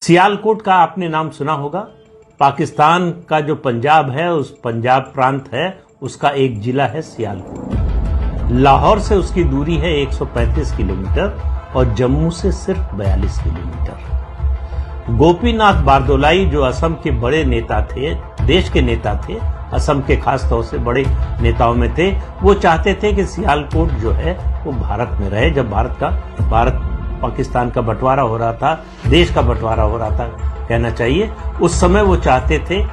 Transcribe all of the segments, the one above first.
सियालकोट का आपने नाम सुना होगा। पाकिस्तान का जो पंजाब है, उस पंजाब प्रांत है, उसका एक जिला है सियालकोट। लाहौर से उसकी दूरी है 135 किलोमीटर और जम्मू से सिर्फ 42 किलोमीटर। गोपीनाथ बारदोलाई जो असम के बड़े नेता थे, देश के नेता थे, असम के खास तौर से बड़े नेताओं में थे, वो चाहते थे कि सियालकोट जो है वो भारत में रहे। जब भारत पाकिस्तान का बंटवारा हो रहा था, देश का बंटवारा हो रहा था कहना चाहिए, उस समय वो चाहते थे।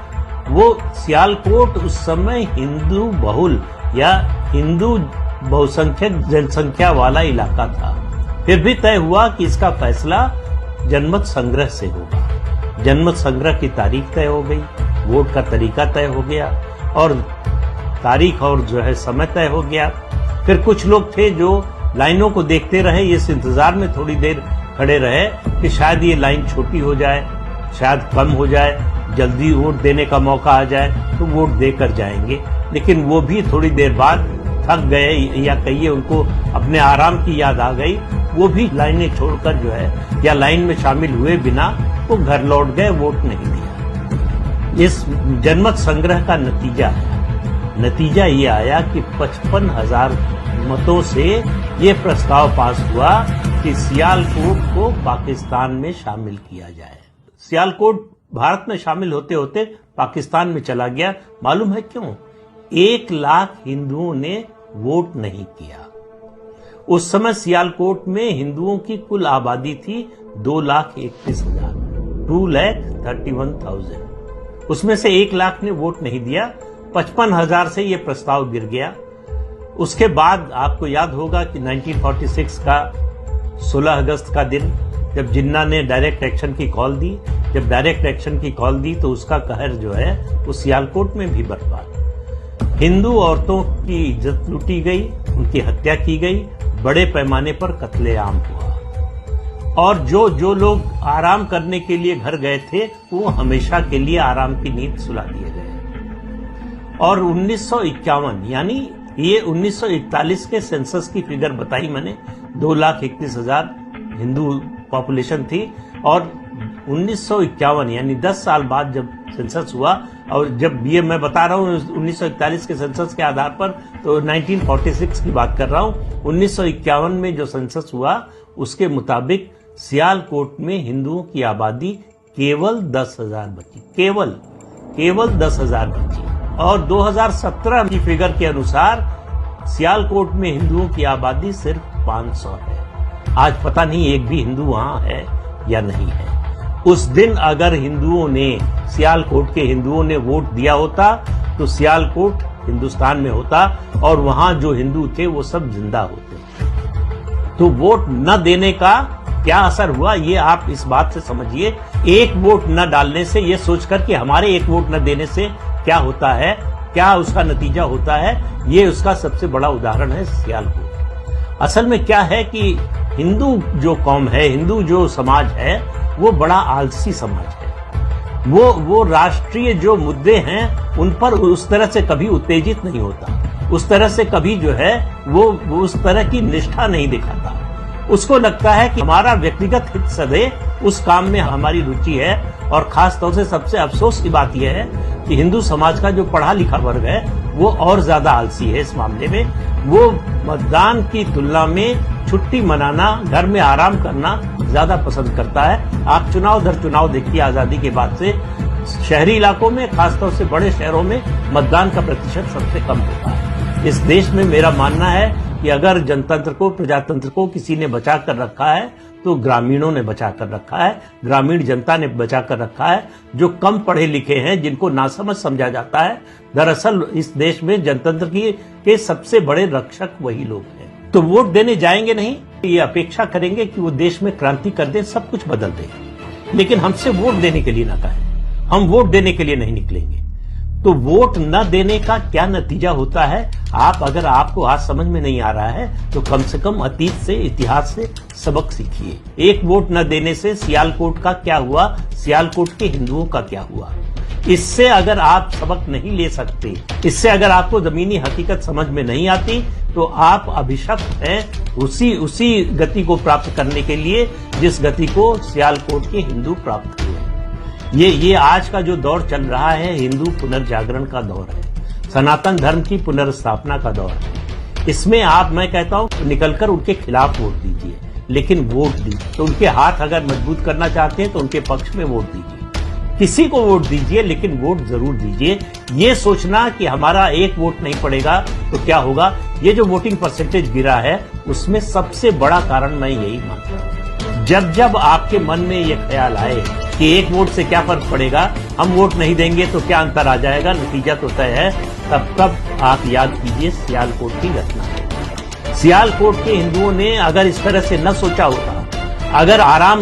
वो सियालकोट उस समय हिंदू बहुल या हिंदू बहुसंख्यक जनसंख्या वाला इलाका था। फिर भी तय हुआ कि इसका फैसला जनमत संग्रह से होगा। जनमत संग्रह की तारीख तय हो गई, वोट का तरीका तय हो गया और तारीख और जो है समय तय हो गया। फिर कुछ लोग थे जो लाइनों को देखते रहे, इस इंतजार में थोड़ी देर खड़े रहे कि शायद ये लाइन छोटी हो जाए, शायद कम हो जाए, जल्दी वोट देने का मौका आ जाए तो वोट देकर जाएंगे। लेकिन वो भी थोड़ी देर बाद थक गए या कहिए उनको अपने आराम की याद आ गई, वो भी लाइनें छोड़कर जो है या लाइन में शामिल हुए बिना वो घर लौट गए, वोट नहीं दिया। इस जनमत संग्रह का नतीजा ये आया कि 55,000 मतों से ये प्रस्ताव पास हुआ कि सियालकोट को पाकिस्तान में शामिल किया जाए। सियालकोट भारत में शामिल होते होते पाकिस्तान में चला गया। मालूम है क्यों? 1 लाख हिंदुओं ने वोट नहीं किया। उस समय सियालकोट में हिंदुओं की कुल आबादी थी 2,31,000, 2,31,000। उसमें से 1 लाख ने वोट नहीं दिया। 55,000 से ये प्रस्ताव गिर गया। उसके बाद आपको याद होगा कि 1946 का 16 अगस्त का दिन, जब जिन्ना ने डायरेक्ट एक्शन की कॉल दी, जब डायरेक्ट एक्शन की कॉल दी तो उसका कहर जो है वो सियालकोट में भी बरपा। हिंदू औरतों की इज्जत लूटी गई, उनकी हत्या की गई, बड़े पैमाने पर कत्लेआम हुआ और जो लोग आराम करने के लिए घर गए थे वो हमेशा के लिए आराम की नींद सुला दिए गए। और 1951 यानी ये 1941 के सेंसस की फिगर बताई मैंने, 2,31,000 हिंदू पॉपुलेशन थी और 1951 यानी 10 साल बाद जब सेंसस हुआ, और जब ये मैं बता रहा हूँ 1941 के सेंसस के आधार पर, तो 1946 की बात कर रहा हूँ। 1951 में जो सेंसस हुआ उसके मुताबिक सियालकोट में हिंदुओं की आबादी केवल 10,000 बची, केवल 10,000 बची। और 2017 की फिगर के अनुसार सियालकोट में हिंदुओं की आबादी सिर्फ 500 है। आज पता नहीं एक भी हिंदू वहां है या नहीं है। उस दिन अगर सियालकोट के हिंदुओं ने वोट दिया होता तो सियालकोट हिंदुस्तान में होता और वहां जो हिंदू थे वो सब जिंदा होते। तो वोट न देने का क्या असर हुआ ये आप इस बात से समझिए। एक वोट न डालने से, ये सोचकर कि हमारे एक वोट न देने से क्या होता है, क्या उसका नतीजा होता है, ये उसका सबसे बड़ा उदाहरण है सियालकोट। असल में क्या है कि हिंदू जो कौम है, हिंदू जो समाज है, वो बड़ा आलसी समाज है। वो राष्ट्रीय जो मुद्दे हैं उन पर उस तरह से कभी उत्तेजित नहीं होता, उस तरह से कभी जो है वो उस तरह की निष्ठा नहीं दिखाता। उसको लगता है कि हमारा व्यक्तिगत हित सदे उस काम में हमारी रुचि है। और खास तौर से सबसे अफसोस की बात यह है कि हिंदू समाज का जो पढ़ा लिखा वर्ग है वो और ज्यादा आलसी है इस मामले में। वो मतदान की तुलना में छुट्टी मनाना, घर में आराम करना ज्यादा पसंद करता है। आप चुनाव दर चुनाव देखिए, आजादी के बाद से शहरी इलाकों में, खासतौर से बड़े शहरों में मतदान का प्रतिशत सबसे कम होता है। इस देश में मेरा मानना है कि अगर जनतंत्र को, प्रजातंत्र को किसी ने बचा कर रखा है तो ग्रामीणों ने बचा कर रखा है, ग्रामीण जनता ने बचा कर रखा है, जो कम पढ़े लिखे हैं, जिनको नासमझ समझा जाता है। दरअसल इस देश में जनतंत्र के सबसे बड़े रक्षक वही लोग हैं। तो वोट देने जाएंगे नहीं, ये अपेक्षा करेंगे कि वो देश में क्रांति कर दें, सब कुछ बदल दें, लेकिन हमसे वोट देने के लिए ना कहें। हम वोट देने के लिए नहीं निकलेंगे। तो वोट न देने का क्या नतीजा होता है, अगर आपको आज समझ में नहीं आ रहा है तो कम से कम अतीत से, इतिहास से सबक सीखिए। एक वोट न देने से सियालकोट का क्या हुआ, सियालकोट के हिंदुओं का क्या हुआ, इससे अगर आप सबक नहीं ले सकते, इससे अगर आपको जमीनी हकीकत समझ में नहीं आती, तो आप अभिशप्त हैं उसी गति को प्राप्त करने के लिए जिस गति को सियालकोट के हिंदू प्राप्त किए। ये आज का जो दौर चल रहा है हिंदू पुनर्जागरण का दौर है, सनातन धर्म की पुनर्स्थापना का दौर है। इसमें मैं कहता हूं निकलकर उनके खिलाफ वोट दीजिए, लेकिन वोट दीजिए तो उनके हाथ अगर मजबूत करना चाहते हैं तो उनके पक्ष में वोट दीजिए। किसी को वोट दीजिए लेकिन वोट जरूर दीजिए। ये सोचना कि हमारा एक वोट नहीं पड़ेगा तो क्या होगा, ये जो वोटिंग परसेंटेज गिरा है उसमें सबसे बड़ा कारण मैं यही मानता हूं। जब जब आपके मन में ये ख्याल आए कि एक वोट से क्या फर्क पड़ेगा, हम वोट नहीं देंगे तो क्या अंतर आ जाएगा, नतीजा तो तय है, तब आप याद कीजिए सियालकोट की घटना। सियालकोट के हिंदुओं ने अगर इस तरह से न सोचा होता, अगर आराम